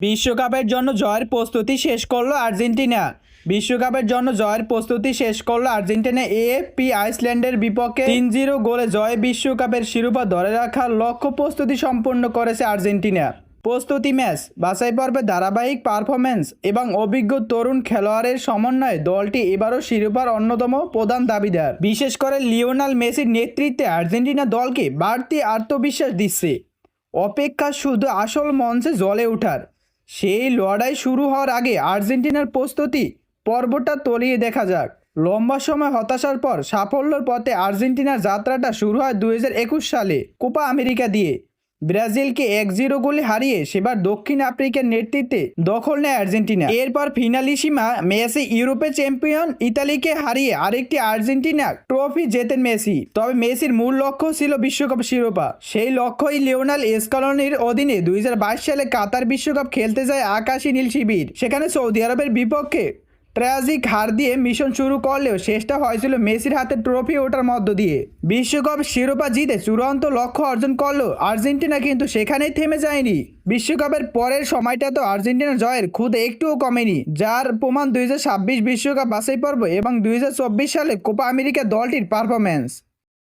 বিশ্বকাপের জন্য জয়ের প্রস্তুতি শেষ করলো আর্জেন্টিনা। বিশ্বকাপের জন্য জয়ের প্রস্তুতি শেষ করলো আর্জেন্টিনা। এএফপি আইসল্যান্ডের বিপক্ষে 3-0 গোলে জয়ে বিশ্বকাপের শিরোপা ধরে রাখার লক্ষ্য প্রস্তুতি সম্পন্ন করেছে আর্জেন্টিনা। প্রস্তুতি ম্যাচ, বাছাই পর্বে ধারাবাহিক পারফরম্যান্স এবং অভিজ্ঞ তরুণ খেলোয়াড়ের সমন্বয়ে দলটি এবারও শিরোপার অন্যতম প্রধান দাবিদার। বিশেষ করে লিওনেল মেসির নেতৃত্বে আর্জেন্টিনা দলকে বাড়তি আত্মবিশ্বাস দিচ্ছে। অপেক্ষা শুধু আসল মঞ্চে জ্বলে ওঠার। সেই লড়াই শুরু হওয়ার আগে আর্জেন্টিনার প্রস্তুতি পর্বটা তলিয়ে দেখা যাক। লম্বা সময় হতাশার পর সাফল্যের পথে আর্জেন্টিনার যাত্রাটা শুরু হয় 2021 সালে কোপা আমেরিকা দিয়ে। ব্রাজিলকে 1-0 গোলে হারিয়ে সেবার দক্ষিণ আফ্রিকার নেতৃত্বে দখল নেয় আর্জেন্টিনা। এরপর ফিনালিসিমা ম্যাচে ইউরোপের চ্যাম্পিয়ন ইতালিকে হারিয়ে আরেকটি আর্জেন্টিনা ট্রফি জেতেন মেসি। তবে মেসির মূল লক্ষ্য ছিল বিশ্বকাপ শিরোপা। সেই লক্ষ্যই লিওনেল স্কালোনির অধীনে 2022 সালে কাতার বিশ্বকাপ খেলতে যায় আকাশী নীল শিবির। সেখানে সৌদি আরবের বিপক্ষে ট্র্যাজিক হার দিয়ে মিশন শুরু করলেও শেষটা হয়েছিল মেসির হাতে ট্রফি ওঠার মধ্য দিয়ে। বিশ্বকাপ শিরোপা জিতে চূড়ান্ত লক্ষ্য অর্জন করলো আর্জেন্টিনা, কিন্তু সেখানেই থেমে যায়নি। বিশ্বকাপের পরের সময়টা তো আর্জেন্টিনার জয়ের খুদ একটুও কমেনি, যার প্রমাণ 2026 বিশ্বকাপ বাছাই পর্ব এবং 2024 সালে কোপা আমেরিকা দলটির পারফরম্যান্স।